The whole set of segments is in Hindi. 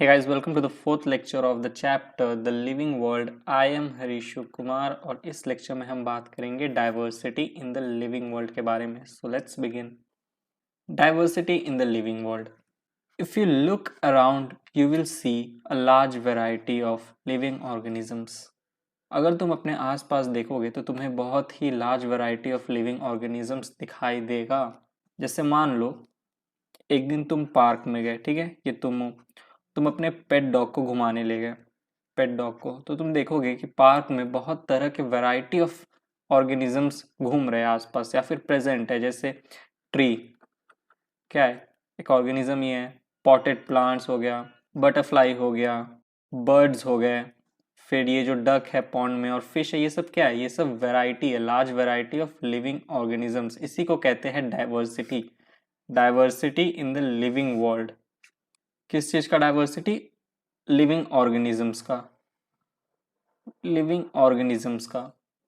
Hey guys, welcome to the fourth lecture of the chapter The Living World. I am हरीशु Kumar और इस लेक्चर में हम बात करेंगे diversity in the living world के बारे में. So let's begin. Diversity in the living world. If you look around, you will see a large variety of living organisms. अगर तुम अपने आसपास देखोगे तो तुम्हें बहुत ही large variety of living organisms दिखाई देगा. जैसे मान लो एक दिन तुम पार्क में गए, ठीक है, ये तुम अपने पेट डॉग को घुमाने ले गए, पेट डॉग को, तो तुम देखोगे कि पार्क में बहुत तरह के वैरायटी ऑफ ऑर्गेनिजम्स घूम रहे हैं आसपास या फिर प्रेजेंट है. जैसे ट्री क्या है, एक ऑर्गेनिज्म ही है. पॉटेड प्लांट्स हो गया, बटरफ्लाई हो गया, बर्ड्स हो गए, फिर ये जो डक है पॉन्ड में और फिश है, ये सब क्या है, ये सब वैरायटी है, large variety of living organisms. इसी को कहते हैं diversity. Diversity in the living world. किस चीज का डाइवर्सिटी? लिविंग ऑर्गेनिजम्स का. लिविंग ऑर्गेनिजम्स का.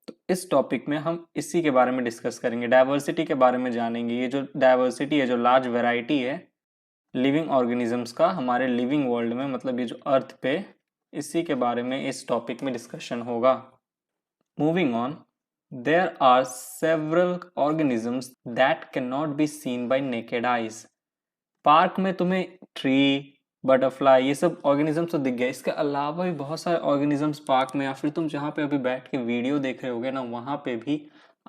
तो इस टॉपिक में हम इसी के बारे में डिस्कस करेंगे, डाइवर्सिटी के बारे में जानेंगे. ये जो डाइवर्सिटी है, जो लार्ज वैरायटी है लिविंग ऑर्गेनिजम्स का हमारे लिविंग वर्ल्ड में, मतलब ये जो अर्थ पे, इसी के बारे में इस टॉपिक में डिस्कशन होगा. Moving on. There are several organisms that cannot be seen by naked eyes. Park में तुम्हें ट्री, बटरफ्लाई, ये सब ऑर्गेनिजम्स तो दिख गए. इसके अलावा भी बहुत सारे ऑर्गेनिजम्स पार्क में, या फिर तुम जहाँ पे अभी बैठ के वीडियो देख रहे होगे ना, वहाँ पे भी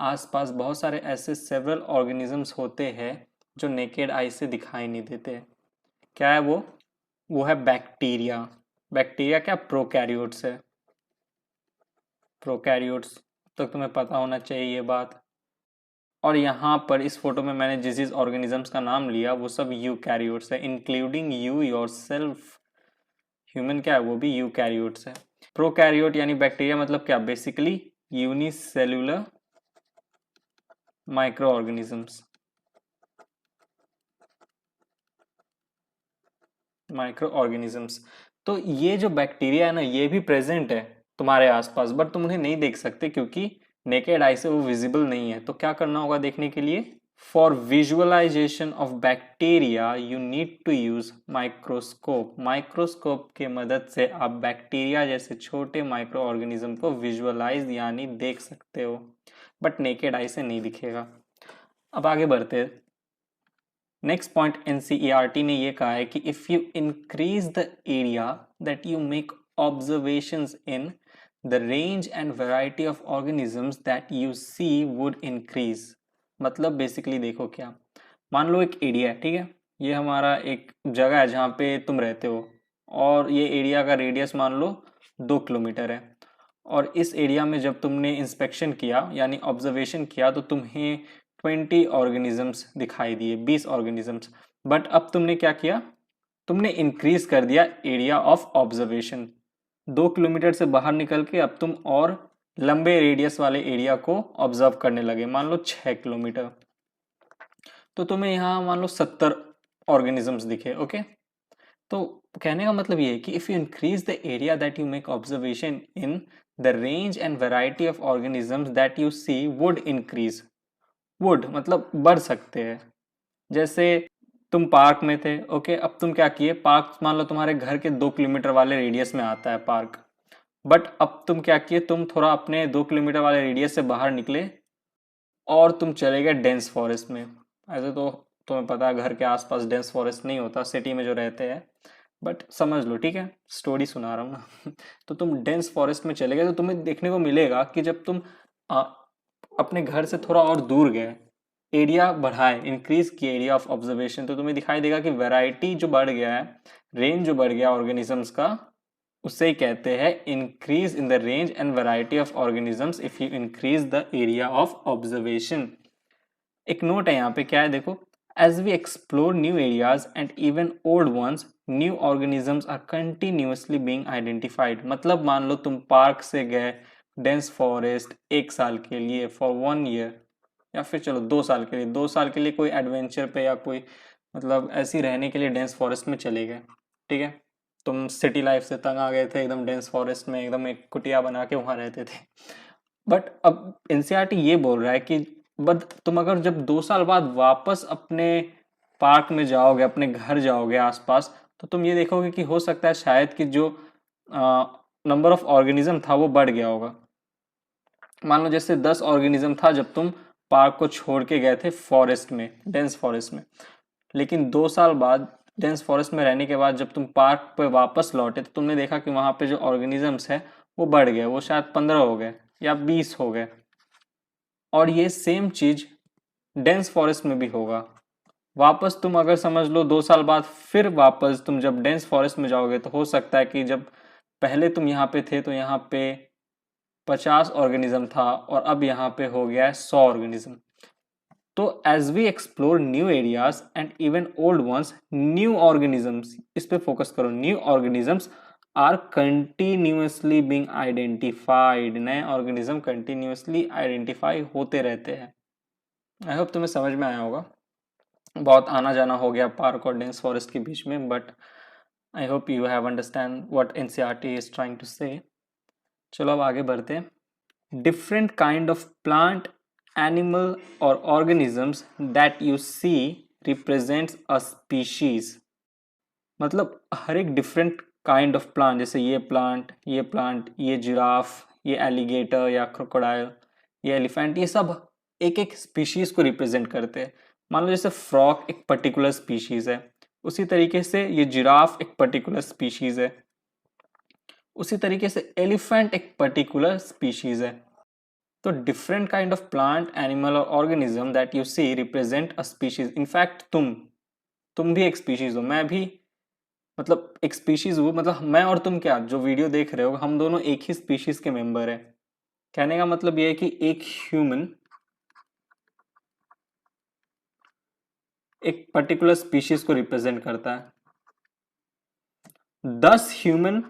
आसपास बहुत सारे ऐसे सेवरल ऑर्गेनिजम्स होते हैं जो नेकेड आई से दिखाई नहीं देते. क्या है वो है बैक्टीरिया. बैक्टीरिया क्या? प्रोकैरियोट्स है. प्रोकैरियोट्स तो तुम्हें पता होना चाहिए ये बात. और यहाँ पर इस फोटो में मैंने जिस जिस ऑर्गेनिजम्स का नाम लिया वो सब यूकैरियोट्स है, इंक्लूडिंग यू योरसेल्फ. ह्यूमन क्या है, वो भी यूकैरियोट्स है. प्रोकैरियोट यानी बैक्टीरिया मतलब क्या? Basically unicellular micro organisms. Micro organisms. तो ये जो बैक्टीरिया है ना, ये भी प्रेजेंट है तुम्हारे आसपास, बट तुम उन्हें नहीं देख सकते क्योंकि नेकेड आई से वो विजिबल नहीं है. तो क्या करना होगा देखने के लिए? For visualisation of bacteria you need to use microscope. Microscope के मदद से आप बैक्टीरिया जैसे छोटे माइक्रो ऑर्गेनिज्म को विजुअलाइज यानी देख सकते हो, बट नेकेड आई से नहीं दिखेगा. अब आगे बढ़ते. नेक्स्ट पॉइंट, एनसीईआरटी ने ये कहा है कि if you increase the area that you make observations in, the range and variety of organisms that you see would increase. मतलब बेसिकली देखो क्या, मान लो एक एरिया है, ठीक है, ये हमारा एक जगह है जहाँ पे तुम रहते हो, और ये एरिया का रेडियस मान लो 2 किलोमीटर है. और इस एरिया में जब तुमने इंस्पेक्शन किया यानी ऑब्जर्वेशन किया तो तुम्हें 20 ऑर्गेनिजम्स दिखाई दिए, 20 ऑर्गेनिजम्स. बट अब तुमने क्या किया? तुमने इंक्रीज कर दिया एरिया ऑफ ऑब्जर्वेशन. 2 किलोमीटर से बाहर निकल के अब तुम और लंबे रेडियस वाले एरिया को ऑब्जर्व करने लगे, मान लो 6 किलोमीटर. तो तुम्हें यहाँ मान लो 70 ऑर्गेनिजम्स दिखे. ओके, तो कहने का मतलब ये है कि if you increase the area that you make observation in, the range and variety of organisms that you see would increase. Would मतलब बढ़ सकते हैं. जैसे तुम पार्क में थे, ओके, अब तुम क्या किए, पार्क मान लो तुम्हारे घर के 2 किलोमीटर वाले रेडियस में आता है पार्क, बट अब तुम क्या किए, तुम थोड़ा अपने 2 किलोमीटर वाले रेडियस से बाहर निकले और तुम चले गए डेंस फॉरेस्ट में. ऐसे तो तुम्हें पता है घर के आसपास डेंस फॉरेस्ट नहीं होता सिटी में जो रहते हैं, बट समझ लो, ठीक है, स्टोरी सुना रहा हूँ ना. तो तुम डेंस फॉरेस्ट में चले गए तो तुम्हें देखने को मिलेगा कि जब तुम अपने घर से थोड़ा और दूर गए, एरिया बढ़ाए, इंक्रीज किए एरिया ऑफ ऑब्जर्वेशन, तो तुम्हें दिखाई देगा कि वैरायटी जो बढ़ गया है, रेंज जो बढ़ गया ऑर्गेनिजम्स का, उससे ही कहते हैं increase in the range and variety of organisms if you increase the area of observation. एक नोट है यहाँ पे, क्या है देखो, as we explore new areas and even old ones, new organisms are continuously being identified. मतलब मान लो तुम पार्क से गए डेंस फॉरेस्ट 1 साल के लिए, फॉर 1 ईयर, या फिर चलो 2 साल के लिए, 2 साल के लिए कोई एडवेंचर पे या कोई मतलब ऐसी रहने के लिए डेंस फॉरेस्ट में चले गए, ठीक है, तुम सिटी लाइफ से तंग आ गए थे, एकदम डेंस फॉरेस्ट में एकदम एक कुटिया बना के वहां रहते थे. बट अब एनसीईआरटी ये बोल रहा है कि बट तुम अगर जब 2 साल बाद वापस अपने पार्क में जाओगे, अपने घर जाओगे आसपास, तो तुम ये देखोगे कि हो सकता है शायद कि जो नंबर ऑफ ऑर्गेनिज्म था वो बढ़ गया होगा। मान लो जैसे 10 ऑर्गेनिज्म था जब तुम पार्क को छोड़ के गए थे फॉरेस्ट में, डेंस फॉरेस्ट में, लेकिन 2 साल बाद डेंस फॉरेस्ट में रहने के बाद जब तुम पार्क पे वापस लौटे तो तुमने देखा कि वहां पे जो ऑर्गेनिजम्स है वो बढ़ गए, वो शायद 15 हो गए या 20 हो गए। और ये सेम चीज डेंस फॉरेस्ट में भी होगा। वापस तुम अगर समझ लो 2 साल बाद फिर वापस तुम जब डेंस फॉरेस्ट में जाओगे तो हो सकता है कि जब पहले तुम यहाँ पे थे तो यहाँ पे 50 ऑर्गेनिज्म था और अब यहाँ पे हो गया है 100 ऑर्गेनिज्म। तो as we explore new areas and even old ones, new organisms, इस पे फोकस करो, new organisms are continuously being identified, नए ऑर्गेनिज्म कंटिन्यूसली आइडेंटिफाई होते रहते हैं। आई होप तुम्हें समझ में आया होगा। बहुत आना जाना हो गया पार्क और डेंस फॉरेस्ट के बीच में, but I hope you have understand what NCERT is trying to say. चलो अब आगे बढ़ते हैं। Different kind of plant, animal और organisms that you see represents a species. मतलब हर एक डिफरेंट काइंड ऑफ प्लांट, जैसे ये प्लांट, ये प्लांट, ये जिराफ, ये एलिगेटर या क्रोकोडाइल, ये एलिफेंट, ये सब एक एक स्पीशीज को रिप्रेजेंट करते हैं। मान लो जैसे फ्रॉग एक पर्टिकुलर स्पीशीज है, उसी तरीके से ये जिराफ एक पर्टिकुलर स्पीशीज है, उसी तरीके से एलिफेंट एक पर्टिकुलर स्पीशीज है। तो different kind of plant, animal और organism that you see represent a species. In fact तुम भी एक स्पीशीज हो, मैं भी मतलब एक स्पीशीज हूँ, मतलब मैं और तुम क्या जो वीडियो देख रहे हो हम दोनों एक ही स्पीशीज के मेंबर हैं। कहने का मतलब ये है कि एक ह्यूमन एक पर्टिकुलर स्पीशीज को रिप्रेजेंट करता है। 10 ह्यूमन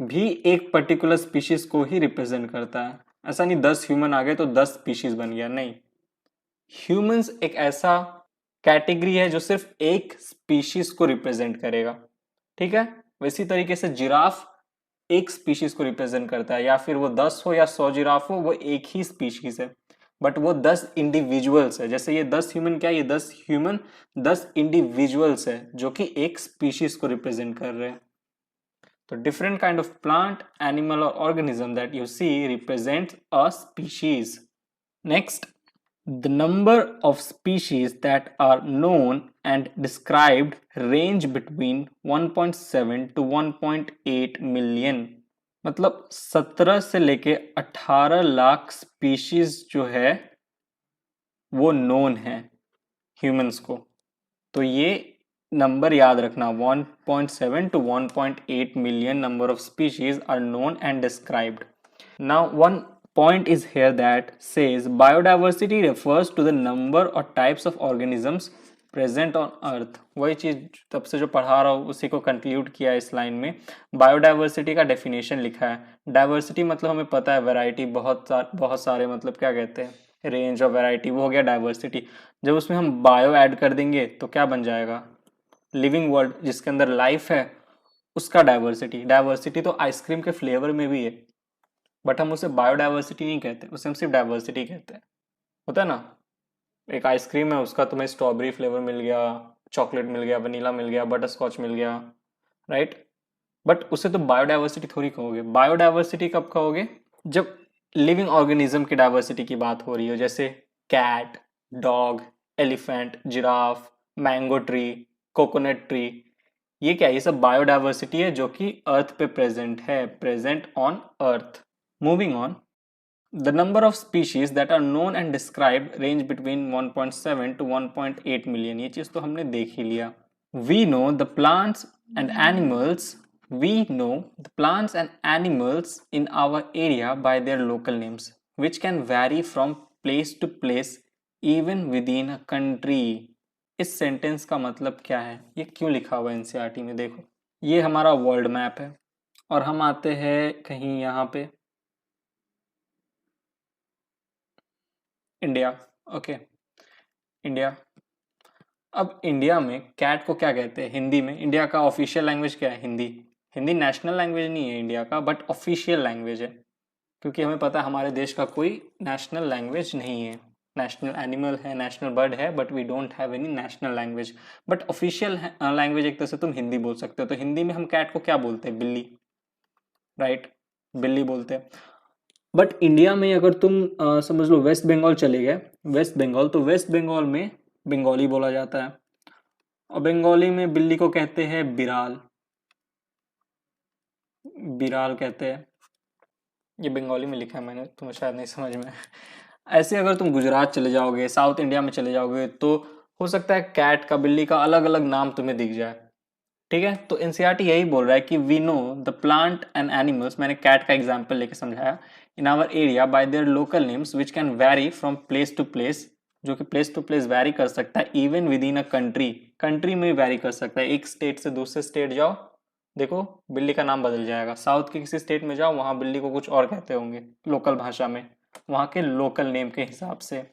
भी एक पर्टिकुलर स्पीशीज को ही रिप्रेजेंट करता है। ऐसा नहीं 10 ह्यूमन आ गए तो 10 स्पीशीज बन गया, नहीं। ह्यूमंस एक ऐसा कैटेगरी है जो सिर्फ एक स्पीशीज को रिप्रेजेंट करेगा, ठीक है। वैसी तरीके से जिराफ एक स्पीशीज को रिप्रेजेंट करता है, या फिर वो 10 हो या 100 जिराफ हो, वो एक ही स्पीशीज है, बट वो 10 इंडिविजुअल्स है। जैसे ये 10 ह्यूमन क्या, ये 10 ह्यूमन 10 इंडिविजुअल्स है जो कि एक स्पीशीज को रिप्रेजेंट कर रहे हैं। तो different kind of plant, animal और organism that you see represent a species. Next, the number of species that are known and described range between 1.7 to 1.8 million। मतलब 17 से लेके 18 लाख स्पीशीज जो है वो नोन है ह्यूमंस को। तो ये नंबर याद रखना, 1.7 to 1.8 million number of species are known and described. Now one point is here that says biodiversity refers to the number or types of organisms present on earth। वही चीज तब से जो पढ़ा रहा हूँ उसी को कंक्लूड किया इस लाइन में। बायोडाइवर्सिटी का डेफिनेशन लिखा है। डाइवर्सिटी मतलब हमें पता है वैरायटी, बहुत सारे मतलब क्या कहते हैं, रेंज ऑफ वैरायटी, वो हो गया डाइवर्सिटी। जब उसमें हम बायो ऐड कर देंगे तो क्या बन जाएगा, लिविंग वर्ल्ड, जिसके अंदर लाइफ है उसका डाइवर्सिटी। डाइवर्सिटी तो आइसक्रीम के फ्लेवर में भी है, बट हम उसे बायोडाइवर्सिटी नहीं कहते, उसे हम सिर्फ डाइवर्सिटी कहते हैं। होता है ना, एक आइसक्रीम है उसका तुम्हें स्ट्रॉबेरी फ्लेवर मिल गया, चॉकलेट मिल गया, वनीला मिल गया, बटर स्कॉच मिल गया, राइट। बट उसे तो बायोडाइवर्सिटी थोड़ी कहोगे। बायोडाइवर्सिटी कब कहोगे, जब लिविंग ऑर्गेनिज्म की डाइवर्सिटी की बात हो रही हो, जैसे cat, dog, elephant, giraffe, mango tree, coconut tree. ये क्या, ये सब बायोडाइवर्सिटी है जो कि अर्थ पे प्रेजेंट है, present on earth. Moving on, the number of species that are known and described range between 1.7 to 1.8 million। ये चीज तो हमने देख ही लिया। We know the plants and animals, we know the plants and animals in our area by their local names, which can vary from place to place even within a country। इस सेंटेंस का मतलब क्या है, ये क्यों लिखा हुआ है एनसीईआरटी में, देखो ये हमारा वर्ल्ड मैप है और हम आते हैं कहीं यहाँ पे इंडिया, ओके, इंडिया। अब इंडिया में कैट को क्या कहते हैं हिंदी में, इंडिया का ऑफिशियल लैंग्वेज क्या है, हिंदी। हिंदी नेशनल लैंग्वेज नहीं है इंडिया का, बट ऑफिशियल लैंग्वेज है, क्योंकि हमें पता है हमारे देश का कोई नेशनल लैंग्वेज नहीं है। नेशनल एनिमल है, नेशनल बर्ड है, but we don't have any national language. But official language एक तरह से तुम हिंदी बोल सकते हो। तो हिंदी में हम कैट को क्या बोलते हैं? बिल्ली, राइट, बिल्ली बोलते हैं। बट इंडिया में अगर तुम समझ लो वेस्ट बंगाल चले गए, वेस्ट बंगाल, तो वेस्ट बंगाल में बंगाली बोला जाता है, और बंगाली में बिल्ली को कहते हैं बिराल, बिराल कहते हैं। ये बंगाली में लिखा है मैंने, तुम्हें शायद नहीं समझ में। ऐसे अगर तुम गुजरात चले जाओगे, साउथ इंडिया में चले जाओगे, तो हो सकता है कैट का, बिल्ली का अलग अलग नाम तुम्हें दिख जाए। ठीक है, तो एनसीईआरटी यही बोल रहा है कि we know the plant and animals, मैंने कैट का एग्जाम्पल लेके समझाया, in our area by their local names which can vary from place to place, जो कि प्लेस टू प्लेस वैरी कर सकता है, even within a country, country में वैरी कर सकता है। एक स्टेट से दूसरे स्टेट जाओ, देखो बिल्ली का नाम बदल जाएगा। साउथ के किसी स्टेट में जाओ, वहां बिल्ली को कुछ और कहते होंगे लोकल भाषा में, वहां के लोकल नेम के हिसाब से।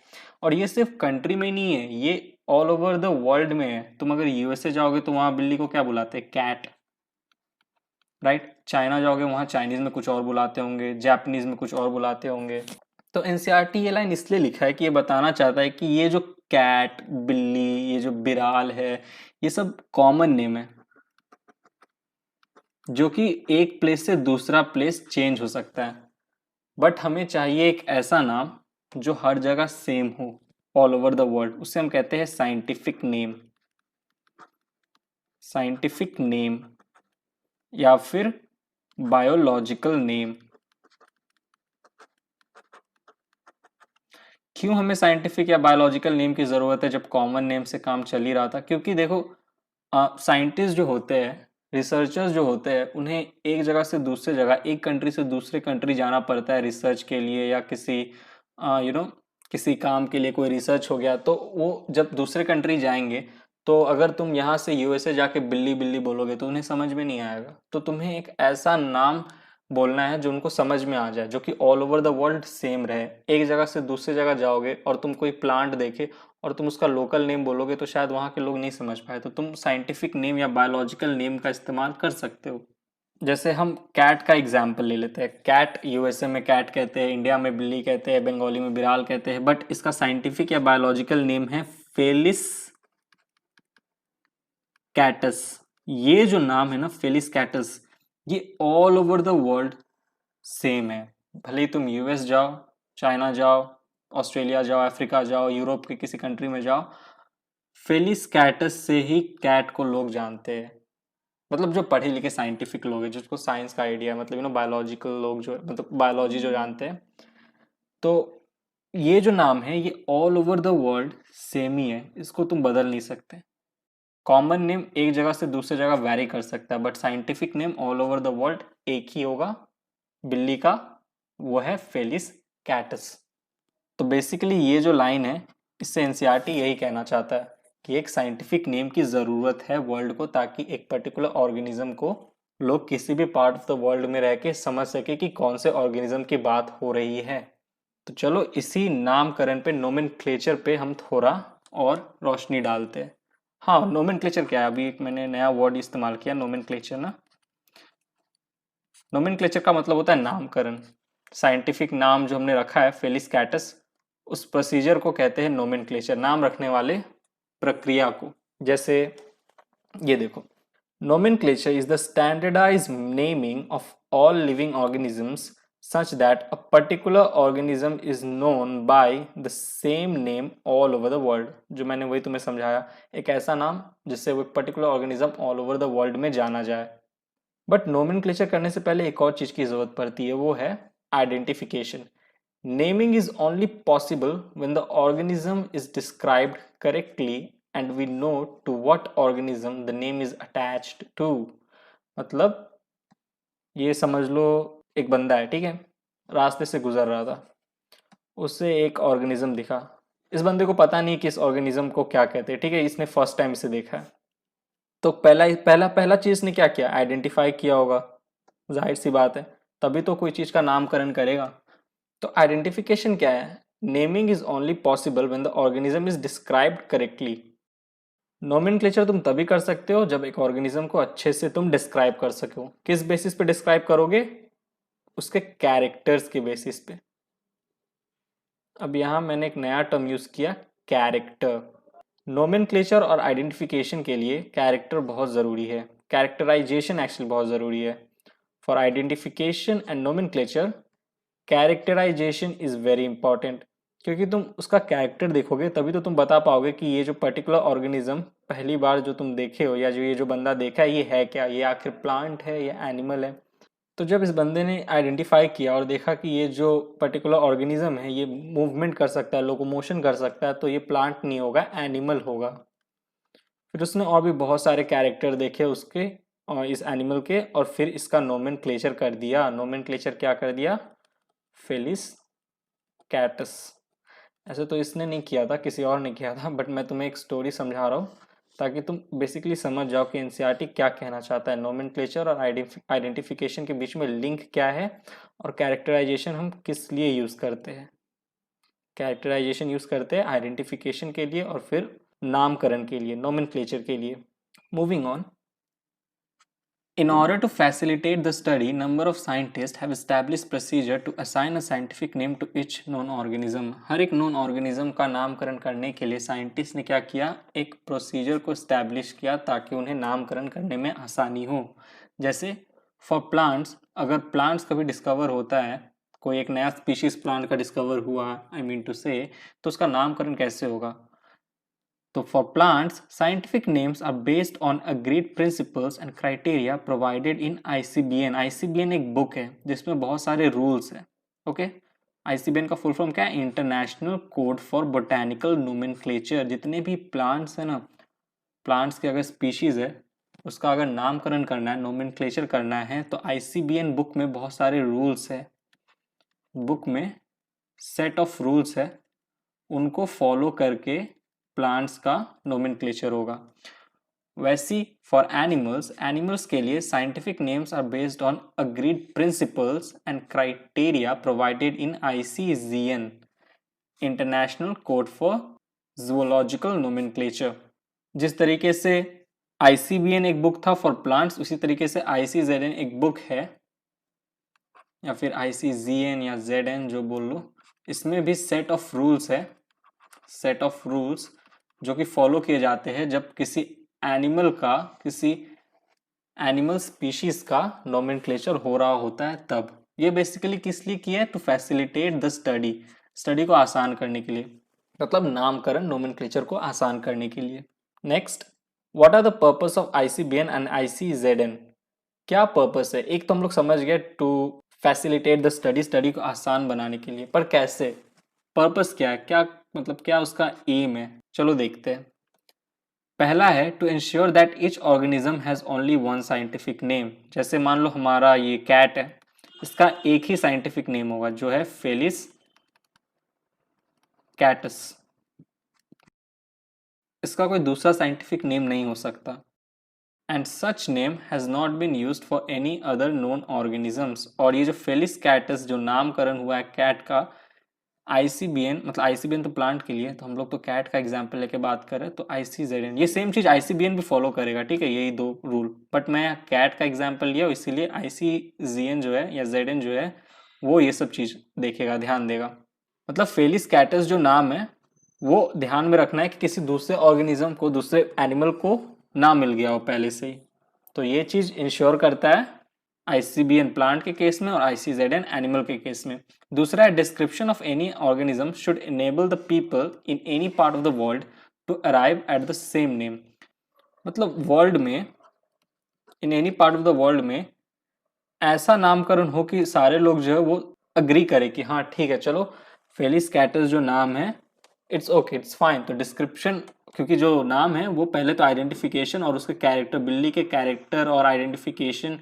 और ये सिर्फ कंट्री में नहीं है, ये ऑल ओवर द वर्ल्ड में है। तुम अगर यूएसए जाओगे तो वहां बिल्ली को क्या बुलाते हैं? Cat, right. चाइना जाओगे, वहां चाइनीज में कुछ और बुलाते होंगे, जापानीज में कुछ और बुलाते होंगे। तो एनसीईआरटी ये लाइन इसलिए लिखा है कि ये बताना चाहता है कि ये जो कैट, बिल्ली, ये जो बिराल है, ये सब कॉमन नेम है, जो कि एक प्लेस से दूसरा प्लेस चेंज हो सकता है। बट हमें चाहिए एक ऐसा नाम जो हर जगह सेम हो, ऑल ओवर द वर्ल्ड। उसे हम कहते हैं साइंटिफिक नेम, साइंटिफिक नेम या फिर बायोलॉजिकल नेम। क्यों हमें साइंटिफिक या बायोलॉजिकल नेम की जरूरत है जब कॉमन नेम से काम चल ही रहा था? क्योंकि देखो साइंटिस्ट जो होते हैं, रिसर्चर्स जो होते हैं, उन्हें एक जगह से दूसरे जगह, एक कंट्री से दूसरे कंट्री जाना पड़ता है रिसर्च के लिए, या किसी किसी काम के लिए कोई रिसर्च हो गया, तो वो जब दूसरे कंट्री जाएंगे, तो अगर तुम यहाँ से यूएसए जाके बिल्ली बिल्ली बोलोगे तो उन्हें समझ में नहीं आएगा। तो तुम्हें एक ऐसा नाम बोलना है जो उनको समझ में आ जाए, जो कि all over the world same रहे। एक जगह से दूसरी जगह जाओगे और तुम कोई प्लांट देखे और तुम उसका लोकल नेम बोलोगे तो शायद वहाँ के लोग नहीं समझ पाए। तो तुम साइंटिफिक नेम या बायोलॉजिकल नेम का इस्तेमाल कर सकते हो। जैसे हम कैट का एग्जाम्पल ले लेते हैं। कैट यूएसए में कैट कहते हैं, इंडिया में बिल्ली कहते हैं, बंगाली में बिराल कहते हैं, बट इसका साइंटिफिक या बायोलॉजिकल नेम है फेलिस कैटस। ये जो नाम है ना, फेलिस कैटस, ये all over the world same है। भले ही तुम यूएस जाओ, चाइना जाओ, ऑस्ट्रेलिया जाओ, अफ्रीका जाओ, यूरोप के किसी कंट्री में जाओ, फेलिस कैटस से ही कैट को लोग जानते हैं। मतलब जो पढ़े लिखे साइंटिफिक लोग हैं, जिसको साइंस का आइडिया है, मतलब बायोलॉजिकल लोग जो, मतलब बायोलॉजी जो जानते हैं, तो ये जो नाम है ये all over the world same ही है, इसको तुम बदल नहीं सकते। कॉमन नेम एक जगह से दूसरी जगह वैरी कर सकता है, but scientific name all over the world एक ही होगा बिल्ली का, वो है फेलिस कैटस। तो बेसिकली ये जो लाइन है, इससे एनसीईआरटी यही कहना चाहता है कि एक साइंटिफिक नेम की ज़रूरत है वर्ल्ड को, ताकि एक पर्टिकुलर ऑर्गेनिज्म को लोग किसी भी पार्ट ऑफ द वर्ल्ड में रह के समझ सके कि कौन से ऑर्गेनिज्म की बात हो रही है। तो चलो इसी नामकरण पे, नोमेनक्लेचर पे हम थोड़ा और रोशनी डालते हैं। हाँ, नोमेनक्लेचर क्या है? अभी एक मैंने नया वर्ड इस्तेमाल किया, नोमेनक्लेचर ना। नोमेनक्लेचर का मतलब होता है नामकरण। साइंटिफिक नाम जो हमने रखा है फेलिस कैटस, उस प्रोसीजर को कहते हैं नोमेनक्लेचर, नाम रखने वाले प्रक्रिया को। जैसे ये देखो, nomenclature is the standardised naming of all living organisms such that a particular organism is known by the same name all over the world। जो मैंने वही तुम्हें समझाया, एक ऐसा नाम जिससे वो particular organism all over the world में जाना जाए। बट नोमेनक्लेचर करने से पहले एक और चीज की जरूरत पड़ती है, वो है identification. Naming is only possible when the organism is described correctly and we know to what organism the name is attached to. मतलब ये समझ लो, एक बंदा है, ठीक है, रास्ते से गुजर रहा था, उससे एक ऑर्गेनिज्म दिखा। इस बंदे को पता नहीं कि इस ऑर्गेनिज्म को क्या कहते हैं, ठीक है, इसने फर्स्ट टाइम इसे देखा है। तो पहला पहला पहला चीज ने क्या किया? आइडेंटिफाई किया होगा, जाहिर सी बात है, तभी तो कोई चीज का नामकरण करेगा। तो आइडेंटिफिकेशन क्या है? Naming is only possible when the organism is described correctly. Nomenclature तुम तभी कर सकते हो जब एक ऑर्गेनिज्म को अच्छे से तुम डिस्क्राइब कर सको। किस बेसिस पे डिस्क्राइब करोगे? उसके कैरेक्टर्स के बेसिस पे। अब यहाँ मैंने एक नया टर्म यूज किया, कैरेक्टर। नोमेनक्लेचर और आइडेंटिफिकेशन के लिए कैरेक्टर बहुत ज़रूरी है, कैरेक्टराइजेशन एक्चुअली बहुत ज़रूरी है। For identification and nomenclature characterisation is very important, क्योंकि तुम उसका कैरेक्टर देखोगे तभी तो तुम बता पाओगे कि ये जो पर्टिकुलर ऑर्गेनिज्म पहली बार जो तुम देखे हो या जो ये जो बंदा देखा है ये है क्या, ये आखिर प्लांट है या एनिमल है। तो जब इस बंदे ने आइडेंटिफाई किया और देखा कि ये जो पर्टिकुलर ऑर्गेनिज्म है ये मूवमेंट कर सकता है, लोकोमोशन कर सकता है, तो ये प्लांट नहीं होगा, एनिमल होगा। फिर उसने और भी बहुत सारे कैरेक्टर देखे उसके और इस एनिमल के, और फिर इसका नोमेनक्लेचर कर दिया। नोमेनक्लेचर क्या कर दिया? फेलिस कैटस। ऐसे तो इसने नहीं किया था, किसी और ने किया था, बट मैं तुम्हें एक स्टोरी समझा रहा हूँ ताकि तुम बेसिकली समझ जाओ कि एनसीईआरटी क्या कहना चाहता है। नोमेनक्लेचर और आइडेंटिफिकेशन के बीच में लिंक क्या है और कैरेक्टराइजेशन हम किस लिए यूज़ करते हैं। कैरेक्टराइजेशन यूज़ करते हैं आइडेंटिफिकेशन के लिए और फिर नामकरण के लिए, नोमेनक्लेचर के लिए। Moving on. In order to facilitate the study, number of scientists have established procedure to assign a scientific name to each known organism. हर एक known organism का नामकरण करने के लिए साइंटिस्ट ने क्या किया? एक प्रोसीजर को establish किया ताकि उन्हें नामकरण करने में आसानी हो। जैसे फॉर प्लांट्स, अगर प्लांट्स कभी डिस्कवर होता है, कोई एक नया स्पीशीज प्लांट का डिस्कवर हुआ, आई मीन टू से, तो उसका नामकरण कैसे होगा? तो for plants scientific names are based on agreed principles and criteria provided in ICBN. ICBN एक बुक है जिसमें बहुत सारे रूल्स हैं। ओके, आईसीबीएन का फुल फॉर्म क्या है? International code for Botanical Nomenclature. जितने भी प्लांट्स है ना, प्लांट्स के अगर स्पीशीज है उसका अगर नामकरण करना है, नोमेनक्लेचर करना है, तो आईसीबीएन बुक में बहुत सारे रूल्स है। बुक में सेट ऑफ रूल्स है, उनको फॉलो करके प्लांट्स का नोमेनक्लेचर होगा। वैसी फॉर एनिमल्स, एनिमल्स के लिए scientific names are based on agreed principles and criteria provided in ICZN, international code for zoological nomenclature. जिस तरीके से आईसीबीएन एक बुक था फॉर प्लांट्स, उसी तरीके से आईसीजेडएन एक बुक है, या फिर आईसीजीएन या जेडएन जो बोल लो, इसमें भी सेट ऑफ रूल्स है, सेट ऑफ रूल्स जो कि फॉलो किए जाते हैं जब किसी एनिमल का, किसी एनिमल स्पीशीज का नोमेनक्लेचर हो रहा होता है तब। ये बेसिकली किस लिए किया है? To facilitate the study, study को आसान करने के लिए, मतलब नामकरण नोमेनक्लेचर को आसान करने के लिए। Next, what are the purpose of ICBN and ICZN? क्या पर्पस है? एक तो हम लोग समझ गए, to facilitate the study, study को आसान बनाने के लिए, पर कैसे? पर्पस क्या है? क्या मतलब क्या उसका एम है? चलो देखते हैं। पहला है to ensure that each organism has only one scientific name. जैसे मान लो हमारा ये कैट है, इसका एक ही साइंटिफिक नेम होगा जो है फेलिस कैटस। इसका कोई दूसरा साइंटिफिक नेम नहीं हो सकता। And such name has not been used for any other known organisms. और ये जो फेलिस कैटस जो नामकरण हुआ है कैट का, आईसीबीएन, मतलब आईसीबीएन तो प्लांट के लिए, तो हम लोग तो कैट का एग्जांपल लेके बात कर रहे हैं, तो आईसीजेडएन ये सेम चीज आईसीबीएन भी फॉलो करेगा, ठीक है, यही दो रूल, बट मैं कैट का एग्जांपल लिया इसीलिए आईसीजीएन जो है या जेडएन जो है वो ये सब चीज देखेगा, ध्यान देगा। मतलब फेलिस कैटस जो नाम है वो ध्यान में रखना है कि किसी दूसरे ऑर्गेनिज्म को, दूसरे एनिमल को ना मिल गया हो पहले से ही, तो ये चीज इंश्योर करता है आईसीबीएन प्लांट के केस में और आईसीजेडएन एनिमल के केस में। दूसरा है description of any organism should enable the people in any part of the world to arrive at the same name. मतलब वर्ल्ड में, in any part of the world में ऐसा नामकरण हो कि सारे लोग जो है वो अग्री करे कि हाँ ठीक है, चलो फेलिस कैटस जो नाम है इट्स ओके, इट्स फाइन। तो डिस्क्रिप्शन, क्योंकि जो नाम है वो पहले तो आइडेंटिफिकेशन और उसके कैरेक्टर, बिल्ली के कैरेक्टर और आइडेंटिफिकेशन,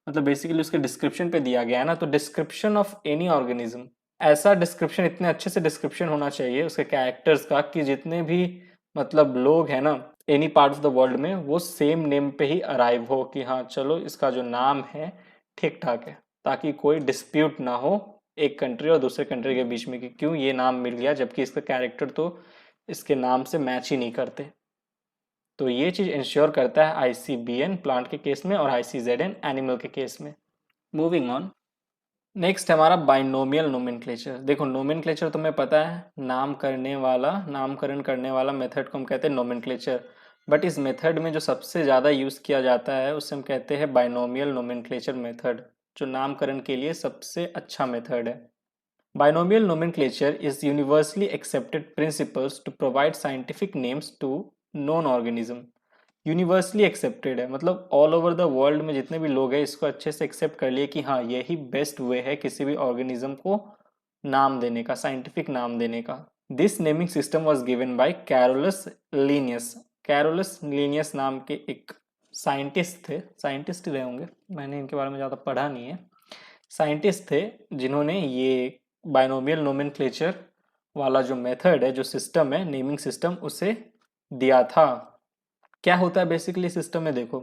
मतलब बेसिकली उसके डिस्क्रिप्शन पे दिया गया है ना, तो डिस्क्रिप्शन ऑफ एनी ऑर्गेनिज्म, ऐसा डिस्क्रिप्शन, इतने अच्छे से डिस्क्रिप्शन होना चाहिए उसके कैरेक्टर्स का कि जितने भी मतलब लोग हैं ना any part of the world में, वो सेम नेम पे ही अराइव हो कि हाँ चलो इसका जो नाम है ठीक ठाक है, ताकि कोई डिस्प्यूट ना हो एक कंट्री और दूसरे कंट्री के बीच में कि क्यों ये नाम मिल गया जबकि इसका कैरेक्टर तो इसके नाम से मैच ही नहीं करते। तो ये चीज इंश्योर करता है आईसीबीएन प्लांट के केस में और आईसीजेडएन एनिमल के केस में। Moving on. नेक्स्ट है हमारा बाइनोमियल नोमेनक्लेचर। देखो नोमेनक्लेचर तुम्हें पता है, नामकरण करने वाला मेथड को हम कहते हैं नोमेनक्लेचर। बट इस मेथड में जो सबसे ज़्यादा यूज़ किया जाता है उसे हम कहते हैं बाइनोमियल नोमेनक्लेचर मेथड, जो नामकरण के लिए सबसे अच्छा मेथड है। Binomial nomenclature is universally accepted principles to provide scientific names to known organism। Universally accepted है, मतलब ऑल ओवर द वर्ल्ड में जितने भी लोग हैं इसको अच्छे से एक्सेप्ट कर लिए कि हाँ यही बेस्ट वे है किसी भी ऑर्गेनिज्म को नाम देने का, साइंटिफिक नाम देने का। This naming system was given by Carolus Linnaeus. Carolus Linnaeus नाम के एक साइंटिस्ट थे, साइंटिस्ट ही रहे होंगे, मैंने इनके बारे में ज़्यादा पढ़ा नहीं है। साइंटिस्ट थे जिन्होंने ये बाइनोमियल नोमेनक्लेचर वाला जो मेथड है, जो सिस्टम है, नेमिंग सिस्टम, उसे दिया था। क्या होता है बेसिकली सिस्टम में, देखो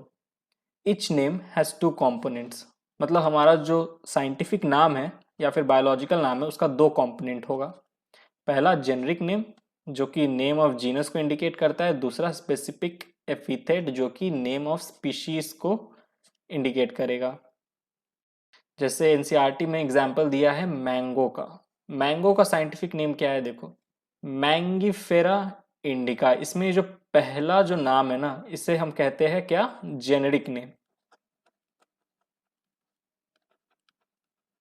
etch name has two components, मतलब हमारा जो साइंटिफिक नाम है या फिर बायोलॉजिकल नाम है उसका दो कंपोनेंट होगा। पहला जेनरिक नेम जो कि नेम ऑफ जीनस को इंडिकेट करता है, दूसरा स्पेसिफिक एपिथेट जो कि नेम ऑफ स्पीशीज को इंडिकेट करेगा। जैसे एनसीईआरटी में एग्जाम्पल दिया है मैंगो का। मैंगो का साइंटिफिक नेम क्या है, देखो मैंगीफेरा इंडिका। इसमें जो पहला जो नाम है ना इसे हम कहते हैं क्या, जेनेरिक नेम,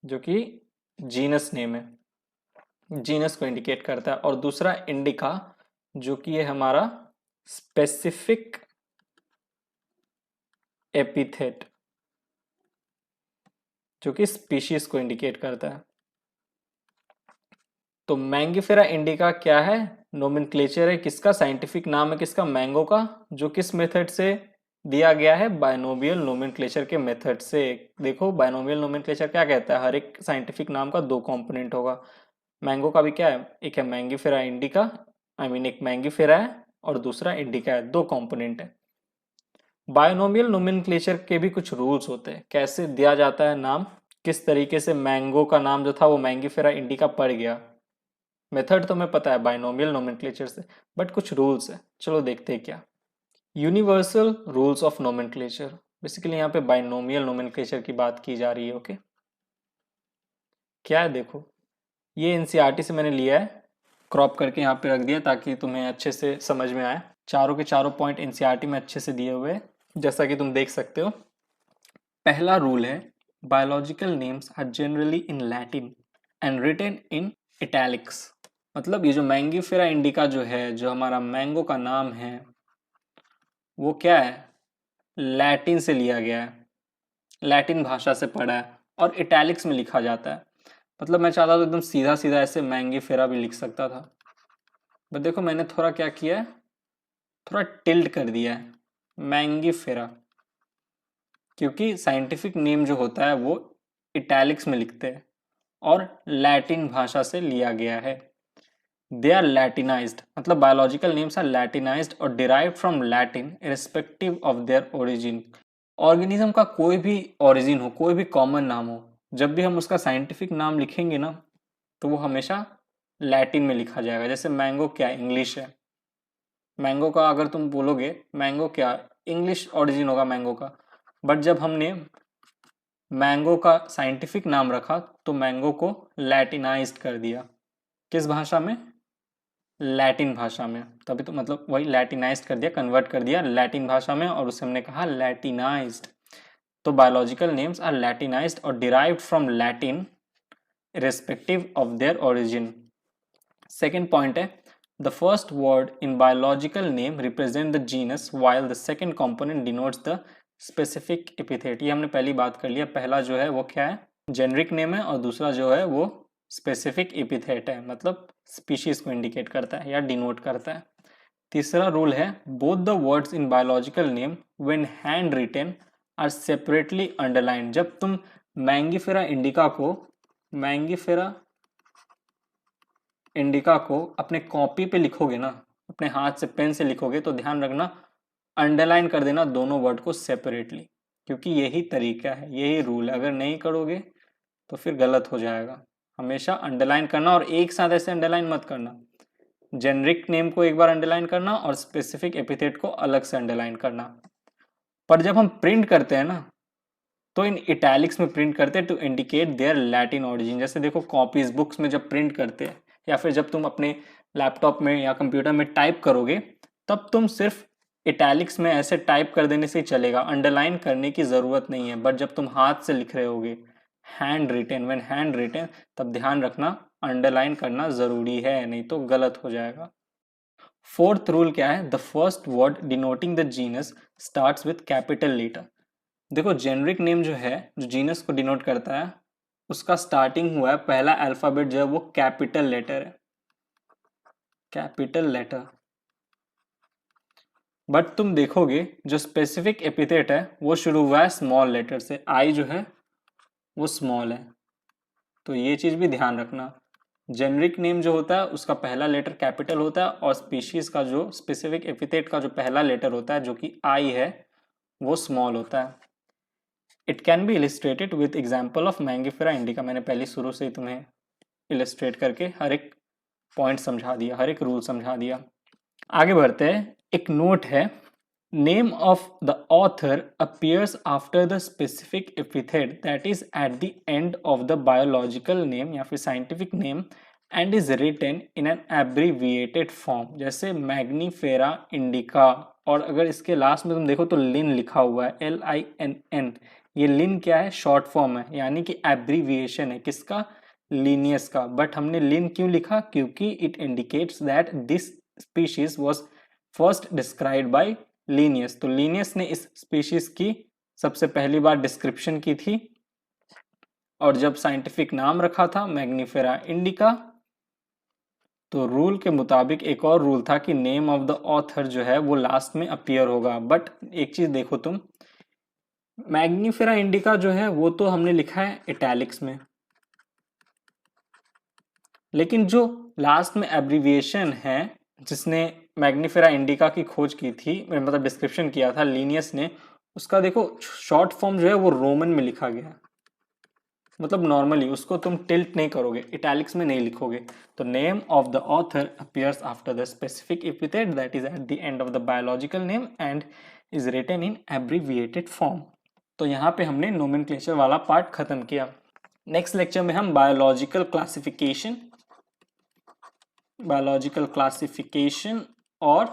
जो कि जीनस नेम है, जीनस को इंडिकेट करता है। और दूसरा इंडिका जो कि है हमारा स्पेसिफिक एपिथेट, जो कि स्पीशीज को इंडिकेट करता है। तो मैंगीफेरा इंडिका क्या है, नोमेनक्लेचर है किसका, साइंटिफिक नाम है किसका, मैंगो का, जो किस मेथड से दिया गया है, बाइनोमियल नोमेनक्लेचर के मेथड से। देखो बाइनोमियल नोमेनक्लेचर क्या कहता है, हर एक साइंटिफिक नाम का दो कंपोनेंट होगा। मैंगो का भी क्या है, एक है मैंगीफेरा इंडिका, एक मैंगीफेरा है और दूसरा इंडिका है, दो कंपोनेंट है। बाइनोमियल नोमेनक्लेचर के भी कुछ रूल्स होते हैं, कैसे दिया जाता है नाम, किस तरीके से मैंगो का नाम जो था वो मैंगीफेरा इंडिका पड़ गया। मेथड तो मैं पता है बाइनोमियल नोमेनक्लेचर से, बट कुछ रूल्स है, चलो देखते हैं क्या। Universal rules of nomenclature, basically यहाँ पे बाइनोमियल नोमेनक्लेचर की बात की जा रही है। ओके क्या है, देखो ये एनसीईआरटी से मैंने लिया है, क्रॉप करके यहाँ पे रख दिया ताकि तुम्हें अच्छे से समझ में आए। चारों के चारों पॉइंट एनसीईआरटी में अच्छे से दिए हुए हैं, जैसा कि तुम देख सकते हो। पहला रूल है biological names are generally in Latin and written in italics. मतलब ये जो मैंगीफेरा इंडिका जो है, जो हमारा मैंगो का नाम है, वो क्या है, लैटिन से लिया गया है, लैटिन भाषा से पढ़ा है और इटैलिक्स में लिखा जाता है। मतलब मैं चाहता तो एकदम सीधा सीधा ऐसे मैंगीफेरा भी लिख सकता था, बट देखो मैंने थोड़ा क्या किया है, थोड़ा टिल्ट कर दिया है मैंगीफेरा, क्योंकि साइंटिफिक नेम जो होता है वो इटैलिक्स में लिखते हैं और लैटिन भाषा से लिया गया है। दे आर लैटिनाइज्ड, मतलब बायोलॉजिकल नेम्स आर लैटिनाइज्ड और derived from Latin irrespective of their origin. Organism का कोई भी ओरिजिन हो, कोई भी कॉमन नाम हो, जब भी हम उसका साइंटिफिक नाम लिखेंगे ना तो वो हमेशा लैटिन में लिखा जाएगा। जैसे मैंगो क्या इंग्लिश है, मैंगो का अगर तुम बोलोगे मैंगो क्या, इंग्लिश ओरिजिन होगा मैंगो का, बट जब हमने मैंगो का साइंटिफिक नाम रखा तो मैंगो को लैटिनाइज्ड कर दिया, किस भाषा में, लैटिन भाषा में। तभी तो मतलब वही लैटिनाइज्ड कर दिया, कन्वर्ट कर दिया लैटिन भाषा में, और उसे हमने कहा लैटिनाइज्ड। तो बायोलॉजिकल नेम्स आर लैटिनाइज्ड और derived from Latin irrespective of their origin। Second point है the first word in biological name represent the genus while the second component denotes the specific epithet। ये हमने पहली बात कर लिया, पहला जो है वो क्या है, जेनरिक नेम है, और दूसरा जो है वो स्पेसिफिक एपिथेट है, मतलब स्पीशीज को इंडिकेट करता है या डिनोट करता है। तीसरा रूल है both the words in biological name when hand written are separately underline. जब तुम मैंगीफेरा इंडिका को, मैंगीफेरा इंडिका को अपने कॉपी पे लिखोगे ना, अपने हाथ से पेन से लिखोगे, तो ध्यान रखना अंडरलाइन कर देना दोनों वर्ड को सेपरेटली, क्योंकि यही तरीका है, यही रूल है। अगर नहीं करोगे तो फिर गलत हो जाएगा। हमेशा अंडरलाइन करना, और एक साथ ऐसे अंडरलाइन मत करना, जेनरिक नेम को एक बार अंडरलाइन करना और स्पेसिफिक एपिथेट को अलग से अंडरलाइन करना। पर जब हम प्रिंट करते हैं ना तो इन इटैलिक्स में प्रिंट करते हैं to indicate their Latin origin. जैसे देखो कॉपीज बुक्स में जब प्रिंट करते हैं या फिर जब तुम अपने लैपटॉप में या कंप्यूटर में टाइप करोगे तब तुम सिर्फ इटैलिक्स में ऐसे टाइप कर देने से ही चलेगा, अंडरलाइन करने की ज़रूरत नहीं है। बट जब तुम हाथ से लिख रहे होगे hand retain, when hand retain, तब ध्यान रखना अंडरलाइन करना ज़रूरी है, नहीं तो गलत हो जाएगा। फोर्थ रूल क्या है? The first word denoting the genus starts with capital letter. देखो जेनरिक नेम जो है, जो जीनस को डिनोट करता है, उसका स्टार्टिंग हुआ है, पहला अल्फाबेट जो है वो कैपिटल लेटर है, कैपिटल लेटर। बट तुम देखोगे जो स्पेसिफिक एपिथेट है वो शुरू हुआ है स्मॉल लेटर से, आई जो है वो स्मॉल है, तो ये चीज भी ध्यान रखना। जेनरिक नेम जो होता है उसका पहला लेटर कैपिटल होता है और स्पीशीज का जो स्पेसिफिक एपिथेट का जो पहला लेटर होता है जो कि आई है वो स्मॉल होता है। It can be illustrated with example of Mangifera indica. मैंने पहले शुरू से ही तुम्हें इलिस्ट्रेट करके हर एक पॉइंट समझा दिया, हर एक रूल समझा दिया। आगे बढ़ते हैं। एक नोट है, name of the author appears after the specific epithet that is at the end of the biological name या फिर scientific name and is written in an abbreviated form। जैसे मैग्नीफेरा इंडिका, और अगर इसके लास्ट में तुम देखो तो लिन लिखा हुआ है, LINN। ये लिन क्या है? शॉर्ट फॉर्म है, यानी कि एब्रीविएशन है किसका? लीनियस का। बट हमने लिन क्यों लिखा? क्योंकि it indicates that this species was first described by Linnaeus. तो लीनियस ने इस स्पीशीज की सबसे पहली बार डिस्क्रिप्शन की थी, और जब साइंटिफिक नाम रखा था मैग्नीफेरा इंडिका, तो रूल के मुताबिक एक और रूल था कि नेम ऑफ द ऑथर जो है वो लास्ट में अपीयर होगा। बट एक चीज देखो तुम, मैग्नीफेरा इंडिका जो है वो तो हमने लिखा है इटैलिक्स में, लेकिन जो लास्ट में एब्रीविएशन है जिसने मैग्नीफेरा इंडिका की खोज की थी, मतलब डिस्क्रिप्शन किया था लीनियस ने, उसका देखो शॉर्ट फॉर्म जो है वो रोमन में लिखा गया है। मतलब नॉर्मली उसको तुम टिल्ट नहीं करोगे, इटैलिक्स में नहीं लिखोगे। तो name of the author appears after the specific epithet that is at the end of the biological name and is written in abbreviated form. तो यहाँ पे हमने नोमेनक्लेचर वाला पार्ट खत्म किया। नेक्स्ट लेक्चर में हम बायोलॉजिकल क्लासिफिकेशन और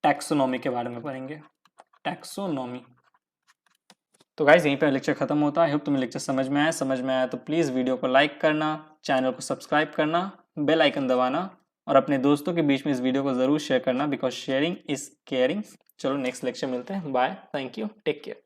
टैक्सोनॉमी के बारे में पढ़ेंगे, टैक्सोनॉमी। तो गाइज यहीं पे लेक्चर खत्म होता है। आई होप तुम्हें लेक्चर समझ में आया तो प्लीज़ वीडियो को लाइक करना, चैनल को सब्सक्राइब करना, बेल आइकन दबाना और अपने दोस्तों के बीच में इस वीडियो को ज़रूर शेयर करना, बिकॉज शेयरिंग इज केयरिंग। चलो नेक्स्ट लेक्चर मिलते हैं, bye, thank you, take care.